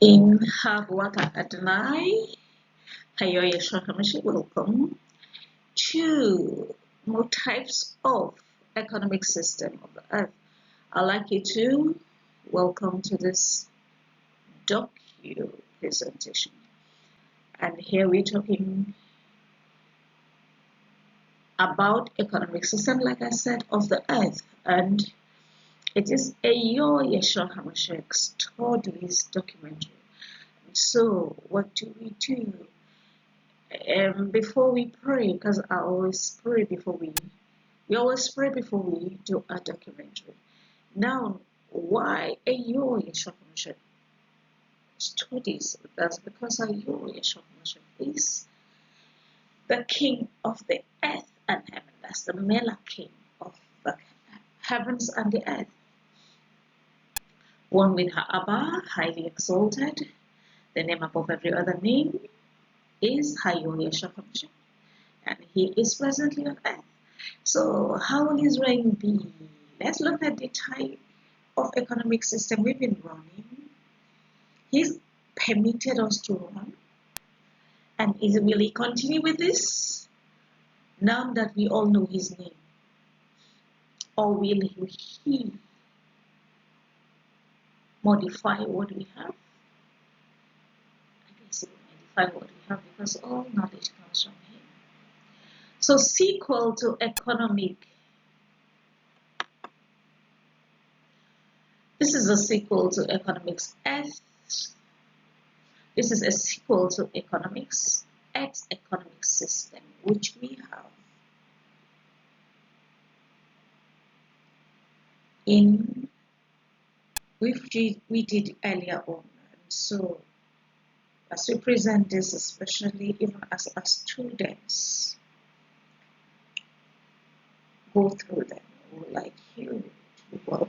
In YHWH Adonai, YHWH HAMASCHIAC, welcome to more types of economic system of the earth. I'd like you to welcome to this docu presentation. And here we're talking about economic system, like I said, of the earth. And it is a YESHUA HAMASCHIAC studies documentary. So what do? Before we pray, because I always pray before we always pray before we do a documentary. Now, why a YESHUA HAMASCHIAC studies? That's because a YESHUA HAMASCHIAC is the King of the earth and heaven. That's the Mela King of the heavens and the earth. One with Abba, highly exalted, the name above every other name, is YESHUA HAMASCHIAC, and he is presently on earth. So how will his reign be? Let's look at the type of economic system we've been running. He's permitted us to run, and will he continue with this now that we all know his name? Or will he modify what we have? I guess he will modify what we have, because all knowledge comes from him. So sequel to economic. This is a sequel to economics Earth. This is a sequel to economics Earth economic system, which we have in we did earlier on. And so as we present this, especially even as our students go through them, we would like you to be welcome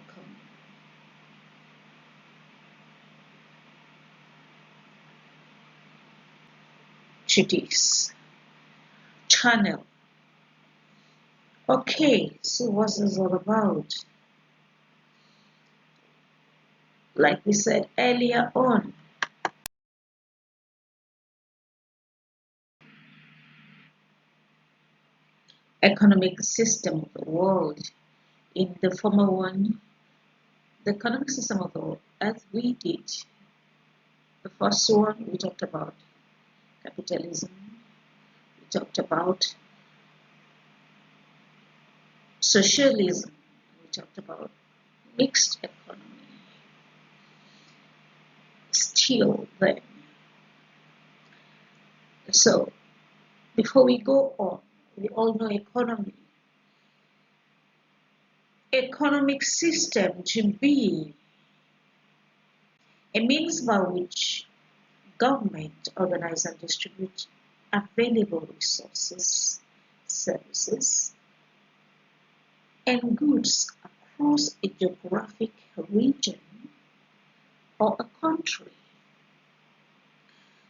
to this channel. Okay, so what's this all about? Like we said earlier on, economic system of the world. In the former one, the economic system of the earth, we did. The first one, we talked about capitalism. We talked about socialism. We talked about mixed economy. Still then. So, before we go on, we all know economy. Economic system to be a means by which government organize and distribute available resources, services, and goods across a geographic region or a country.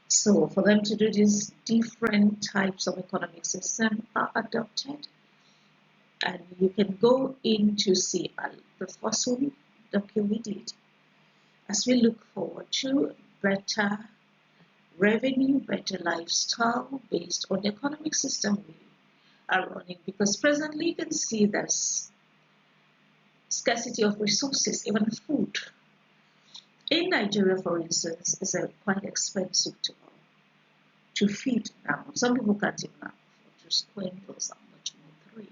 So for them to do this, different types of economic system are adopted, and you can go in to see the first one we did, as we look forward to better revenue, better lifestyle based on the economic system we are running, because presently you can see there's scarcity of resources, even food. In Nigeria, for instance, is quite expensive to feed now. Some people can't even afford just sprinkles how much more 3.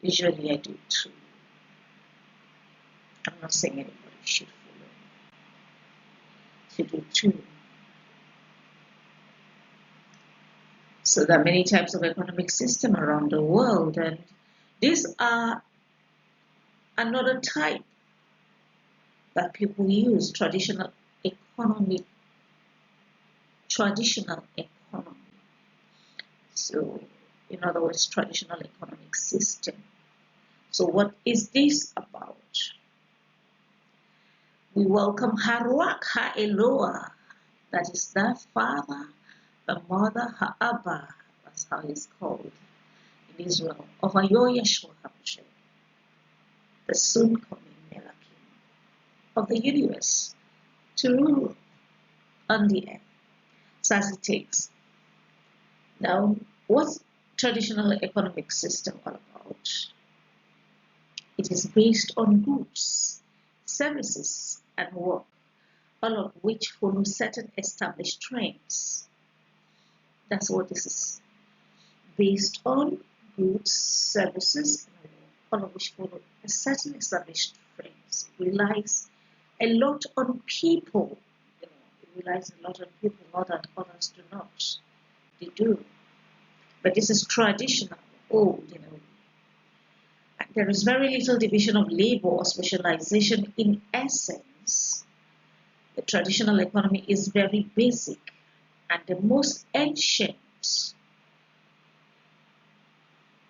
Usually I do 2. I'm not saying anybody should follow to do 2. So there are many types of economic system around the world, and these are another type that people use, traditional economy. So, in other words, traditional economic system. So what is this about? We welcome YHWH, Ha-Eloah, that is the father, the mother, Ha-Abba, that's how he's called in Israel, of YESHUA HAMASCHIAC, the soon coming Mela King of the universe, to rule on the earth. So as it takes. Now, what's traditional economic system all about? It is based on goods, services, and work, all of which follow certain established trends. That's what this is. Based on goods, services, and work, all of which follow a certain established trends. It relies a lot on people. It relies a lot on people, not that others do not. They do. But this is traditional, old, There is very little division of labor or specialization. In essence, the traditional economy is very basic and the most ancient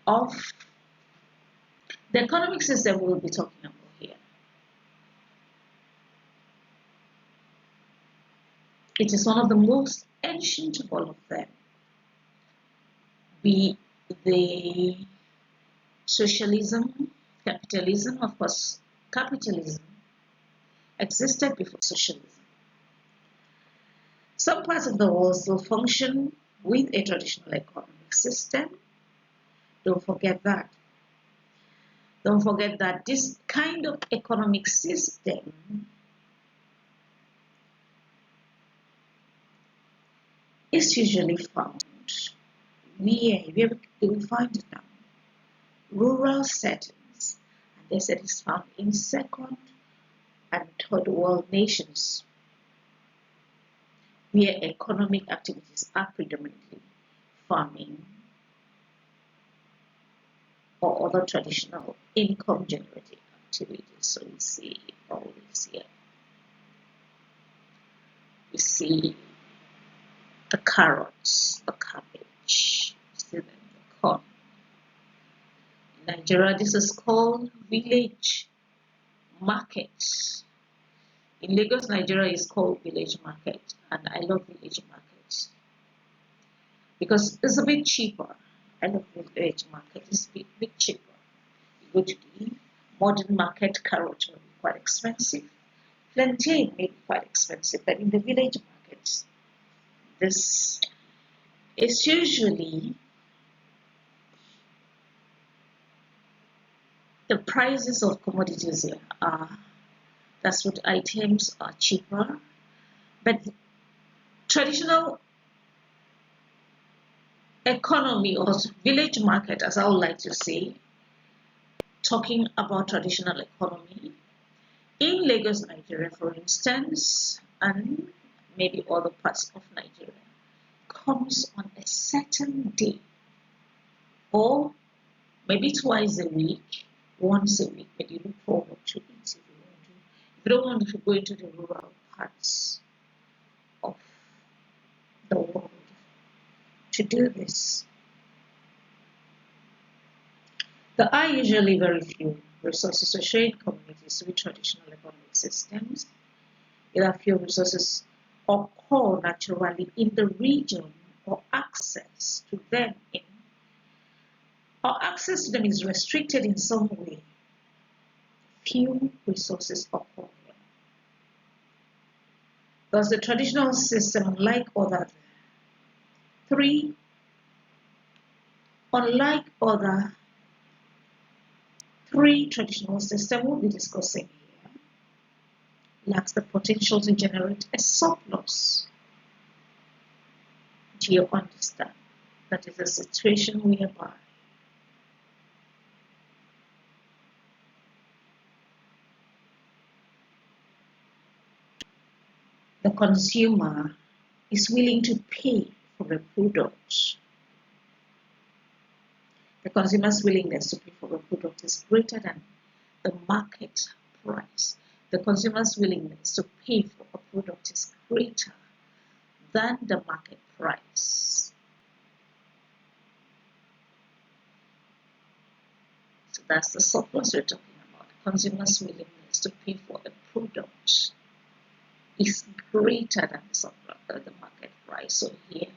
of the economic system we'll be talking about here. It is one of the most ancient of all of them. Be the socialism, capitalism, of course, capitalism existed before socialism. Some parts of the world still function with a traditional economic system. Don't forget that. Don't forget that this kind of economic system is usually found where we find it now. Rural settings, and they said it's found in second and third world nations where economic activities are predominantly farming or other traditional income generating activities. So we see all this here. We see the carrots, the cabbage, the corn. In Nigeria, this is called village markets. In Lagos, Nigeria is called village market, and I love village markets because it's a bit cheaper. I love village market, it's a bit cheaper. You go to the modern market, carrot will be quite expensive, plantain may be quite expensive, but in the village markets, this is usually the prices of commodities here are, that's what items are cheaper, but traditional economy or village market, as I would like to say, talking about traditional economy in Lagos, Nigeria, for instance, and maybe other parts of Nigeria, comes on a certain day or maybe twice a week, once a week, but you look forward to it if you don't want to go into the rural parts of the world to do this. There are usually very few resources to share in communities with traditional economic systems. There are few resources occur naturally in the region or access to them is restricted in some way. Few resources occur here. Thus the traditional system, unlike other three traditional systems we'll be discussing here, lacks the potential to generate a surplus. Do you understand? That is a situation whereby the consumer is willing to pay for a product. The consumer's willingness to pay for a product is greater than the market price. The consumer's willingness to pay for a product is greater than the market price. So that's the surplus we're talking about. The consumer's willingness to pay for a product is greater than the market price. So here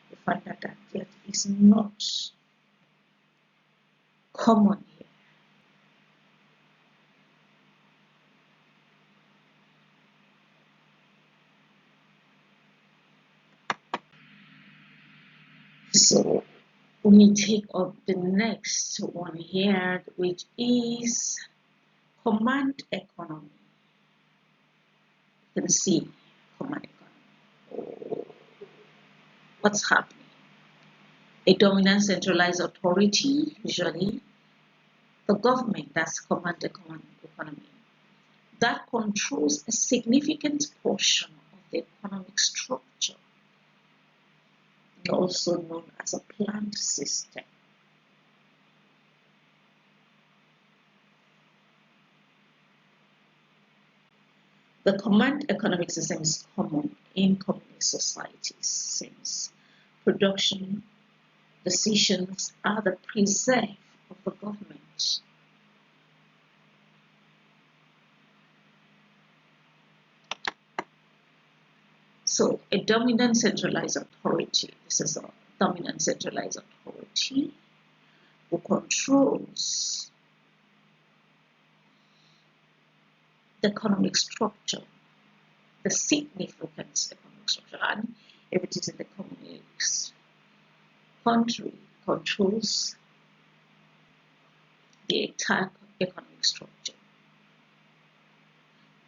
you find that that is not common here. So we take up the next one here, which is command economy. You can see command economy. What's happening? A dominant centralized authority, usually the government, that's command economy, that controls a significant portion of the economic structure, also known as a planned system. The command economic system is common in communist societies since production decisions are the preserve of the government. So a dominant centralized authority, this is a dominant centralized authority who controls the economic structure, the significant economic structure, and if it is in the communist country, controls the entire economic structure.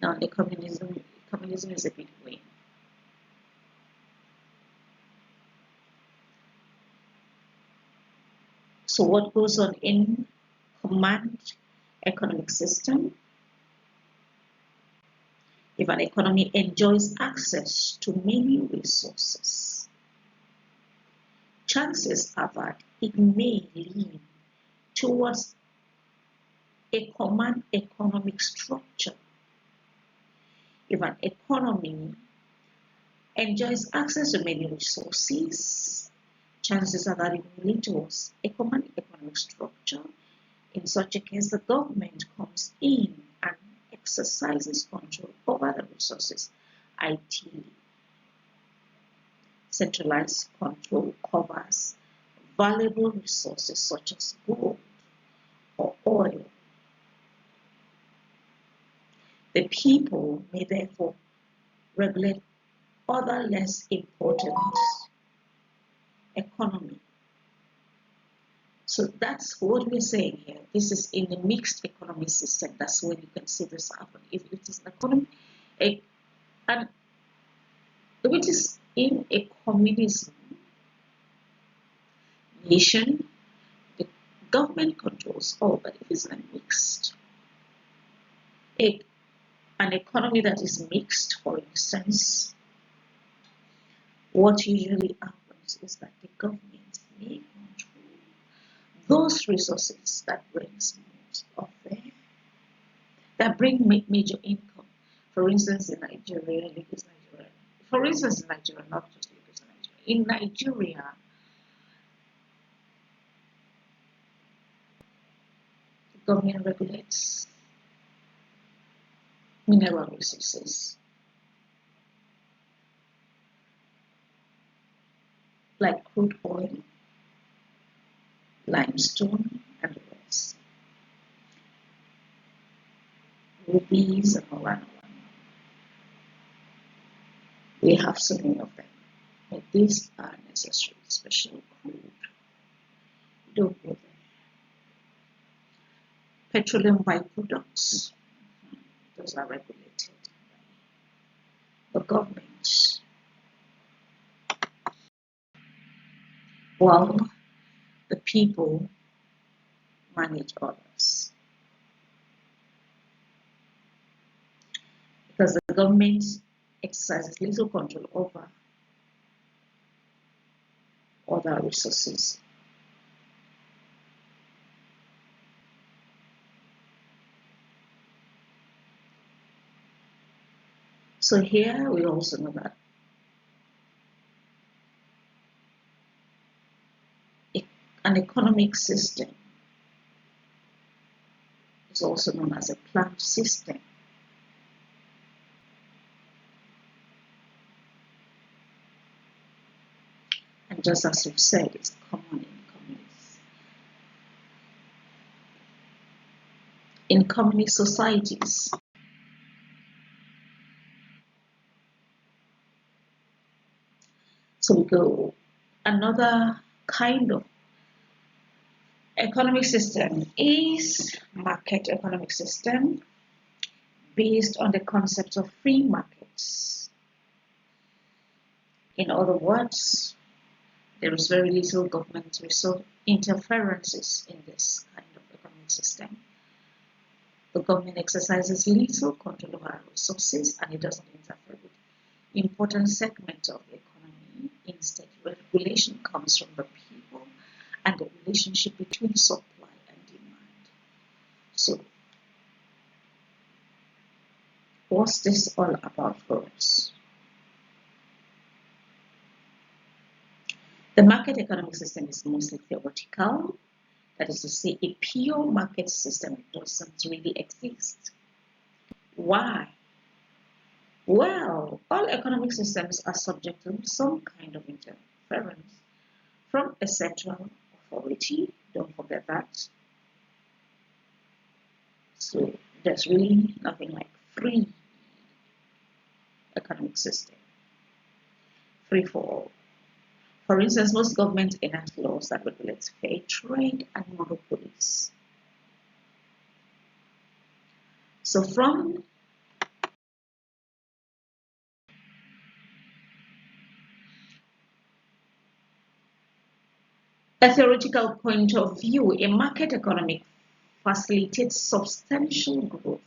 Now, the communism is a bit weak. So, what goes on in command economic system? If an economy enjoys access to many resources, chances are that it may lean towards a command economic structure. If an economy enjoys access to many resources, chances are that it will lean towards a command economic structure. In such a case, the government comes in and exercises control over the resources. Ideally, centralized control covers valuable resources such as gold or oil. The people may therefore regulate other less important economy. So that's what we're saying here. This is in a mixed economy system. That's when you can see this happen. If it is an economy, and if it is in a communism nation, the government controls all. But if it's a mixed, an economy that is mixed, for instance, what usually happens is that the government may control those resources that brings most of them, that bring major income. For instance, in Nigeria, for instance, in Nigeria, not just because of Nigeria. In Nigeria, the government regulates mineral resources like crude oil, limestone, and the rest. Rubies and all that. We have so many of them. But these are necessary, especially crude. Don't go there. Petroleum byproducts, those are regulated by the government. While the people manage others. Because the government exercises little control over other resources. So here we also know that an economic system is also known as a planned system. And just as we've said, it's common in communist societies. So we go another kind of economic system is market economic system based on the concept of free markets. In other words, there is very little government resource interferences in this kind of economic system. The government exercises little control over our resources and it doesn't interfere with important segments of the economy. Instead, regulation comes from the people and the relationship between supply and demand. So, what's this all about for us? The market economic system is mostly theoretical. That is to say, a pure market system doesn't really exist. Why? Well, all economic systems are subject to some kind of interference from a central authority. Don't forget that. So there's really nothing like free economic system, free for all. For instance, most governments enact laws that regulate fair trade and monopolies. So from a theoretical point of view, a market economy facilitates substantial growth.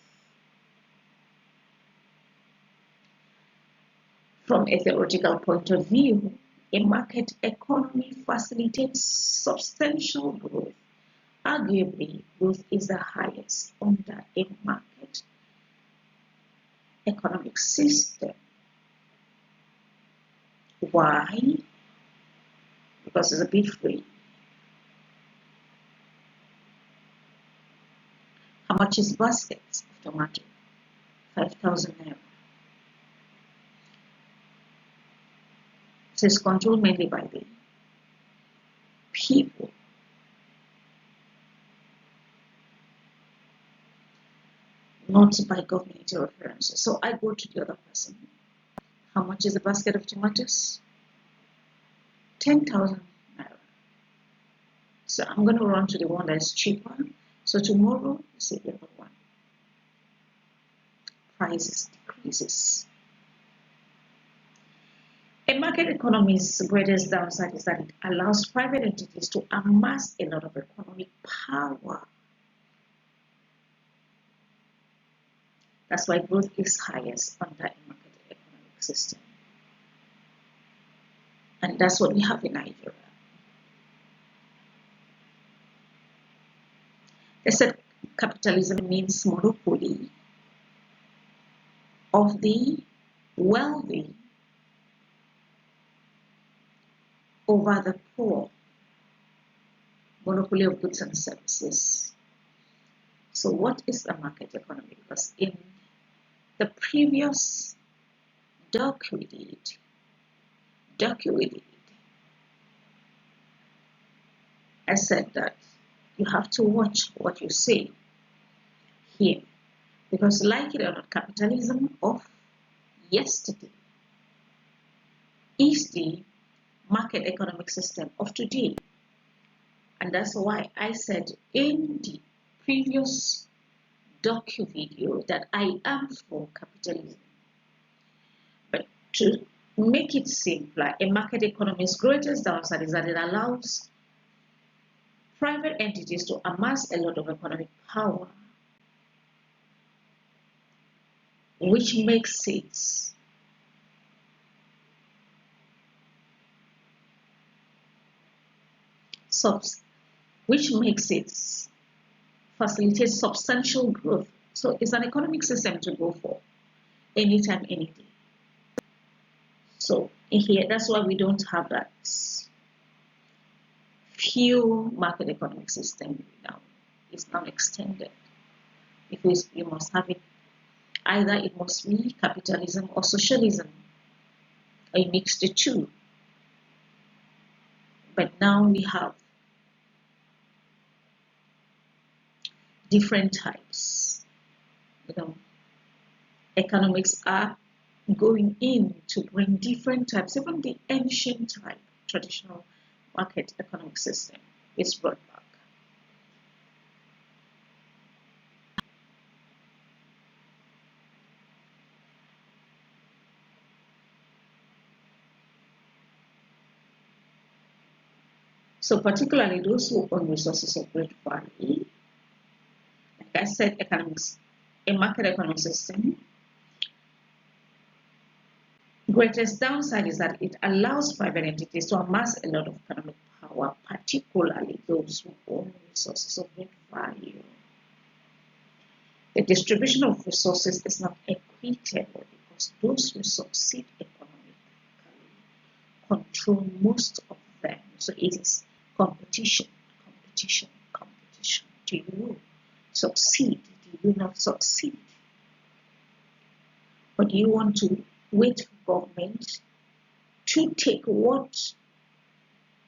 From a theoretical point of view, a market economy facilitates substantial growth. Arguably, growth is the highest under a market economic system. Why? Because it's a bit free. How much is basket of tomato? 5,000 naira. It is controlled mainly by the people. Not by government interference. So I go to the other person. How much is a basket of tomatoes? 10,000 naira. So I'm going to run to the one that is cheaper. So tomorrow, you see the other one. Prices decreases. A market economy's greatest downside is that it allows private entities to amass a lot of economic power. That's why growth is highest under a market economic system. And that's what we have in Nigeria. They said capitalism means monopoly of the wealthy over the poor, monopoly of goods and services. So what is the market economy? Because in the previous doc we did, I said that you have to watch what you say here, because like it or not, capitalism of yesterday is the market economic system of today. And that's why I said in the previous docu video that I am for capitalism. But to make it simpler, a market economy's greatest downside is that it allows private entities to amass a lot of economic power, which makes it facilitates substantial growth. So it's an economic system to go for anytime, any day. So here, that's why we don't have that pure market economic system now. It's now extended, because you must have it. Either it must be capitalism or socialism, or you mix the two. But now we have different types. Economics are going in to bring different types, even the ancient type, traditional market economic system is brought back. So particularly those who own resources of great value, like I said, a market economic system, greatest downside is that it allows private entities to amass a lot of economic power, particularly those who own resources of great value. The distribution of resources is not equitable because those who succeed economically control most of them. So it is competition. Do you succeed? Do you not succeed? Or do you want to wait for government to take what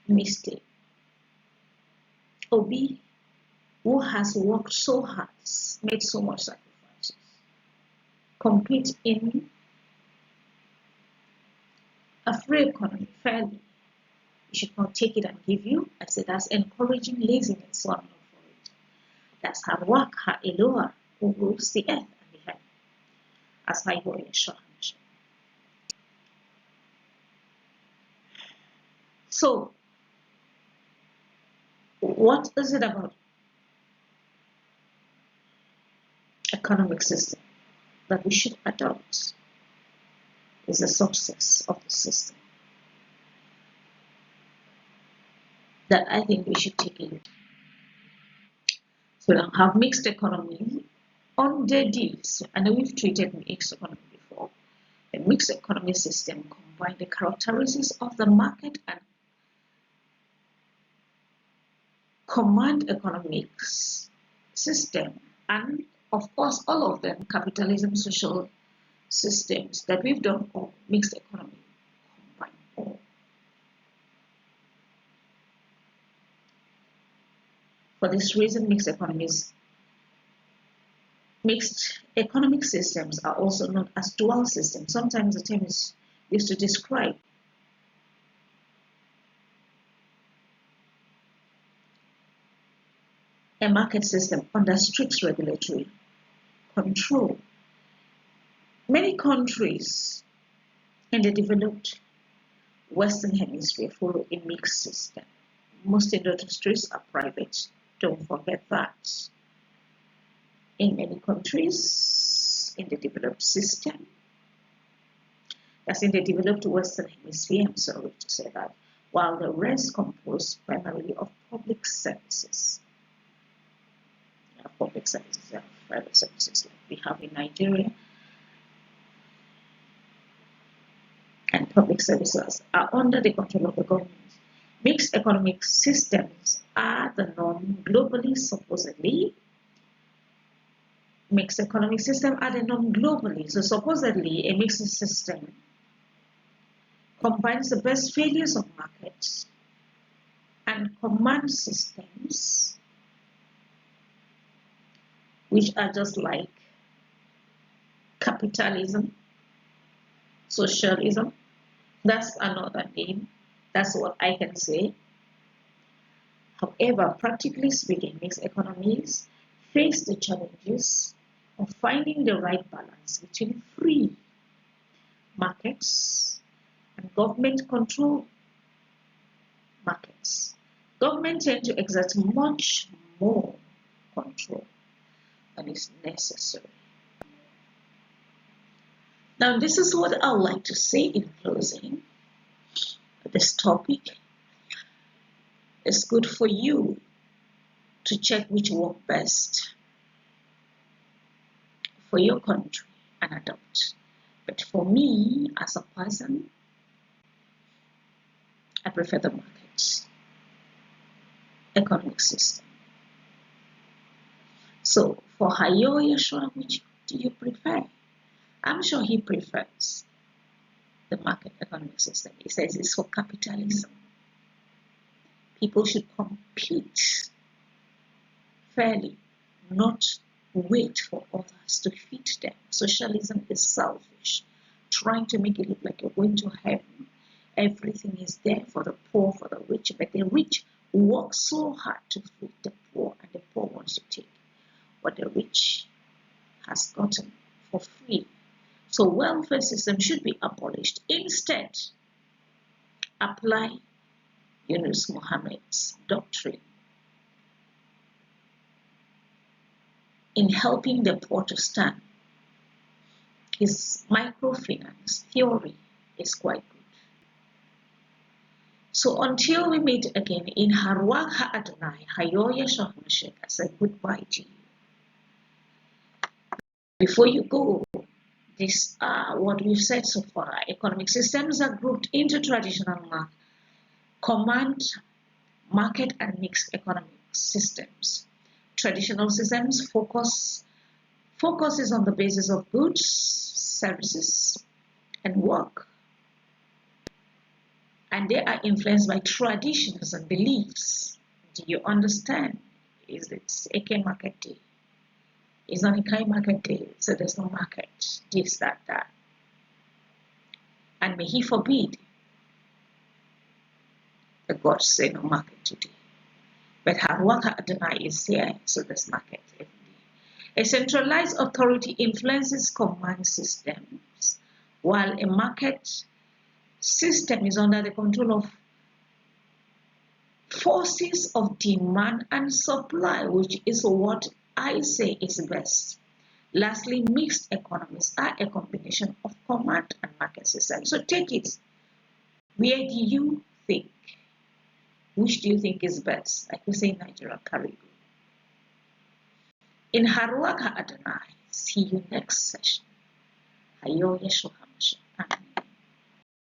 mistake? Obi, who has worked so hard, made so much sacrifices, compete in a free economy fairly. You should not take it and give you. I say that's encouraging laziness, so I'm not for it. That's hard work, her Eloah, who rules the earth and the heaven, as YHWH. So, what is it about economic system that we should adopt? Is the success of the system that I think we should take in. So we don't have mixed economy on the deals. I know we've treated mixed economy before. A mixed economy system combines the characteristics of the market and command economics system, and of course all of them capitalism social systems that we've done all mixed economy combine all. For this reason, mixed economic systems are also known as dual systems. Sometimes the term is used to describe a market system under strict regulatory control. Many countries in the developed Western Hemisphere follow a mixed system. Most industries are private. Don't forget that. In many countries in the developed system, that's in the developed Western Hemisphere, I'm sorry to say that, while the rest composed primarily of public services. Public services and private services like we have in Nigeria, and public services are under the control of the government. Mixed economic systems are the norm globally, supposedly. Mixed economic systems are the norm globally. So supposedly a mixed system combines the best failures of markets and command systems, which are just like capitalism, socialism. That's another name. That's what I can say. However, practically speaking, mixed economies face the challenges of finding the right balance between free markets and government-controlled markets. Governments tend to exert much more control than is necessary. Now, this is what I would like to say in closing. This topic is good for you to check which work best for your country and adopt. But for me, as a person, I prefer the market economic system. So for YHWH, which do you prefer? I'm sure he prefers the market economic system. He says it's for capitalism. People should compete fairly, not wait for others to feed them. Socialism is selfish, trying to make it look like you're going to heaven Everything is there for the poor, for the rich, but the rich work so hard to feed the poor, and the poor wants to take what the rich has gotten for free. So welfare system should be abolished. Instead, apply Yunus Muhammad's doctrine in helping the poor to stand. His microfinance theory is quite good. So until we meet again in YHWH Adonai, YESHUA HAMASCHIAC, I say goodbye to you. Before you go, this what we've said so far. Economic systems are grouped into traditional command, market, and mixed economic systems. Traditional systems focuses on the basis of goods, services, and work, and they are influenced by traditions and beliefs. Do you understand? It's Eke market day. It's not a Kai market day, so there's no market. This, that. And may he forbid the gods say no market today. But YHWH Adonai is here, so there's market every day. A centralized authority influences command systems, while a market system is under the control of forces of demand and supply, which is what I say is best. Lastly, mixed economies are a combination of command and market systems. So take it. Where do you think? Which do you think is best? Like we say in Nigeria, Caribou. In YHWH Adonai, see you next session. Hayo Yeshua.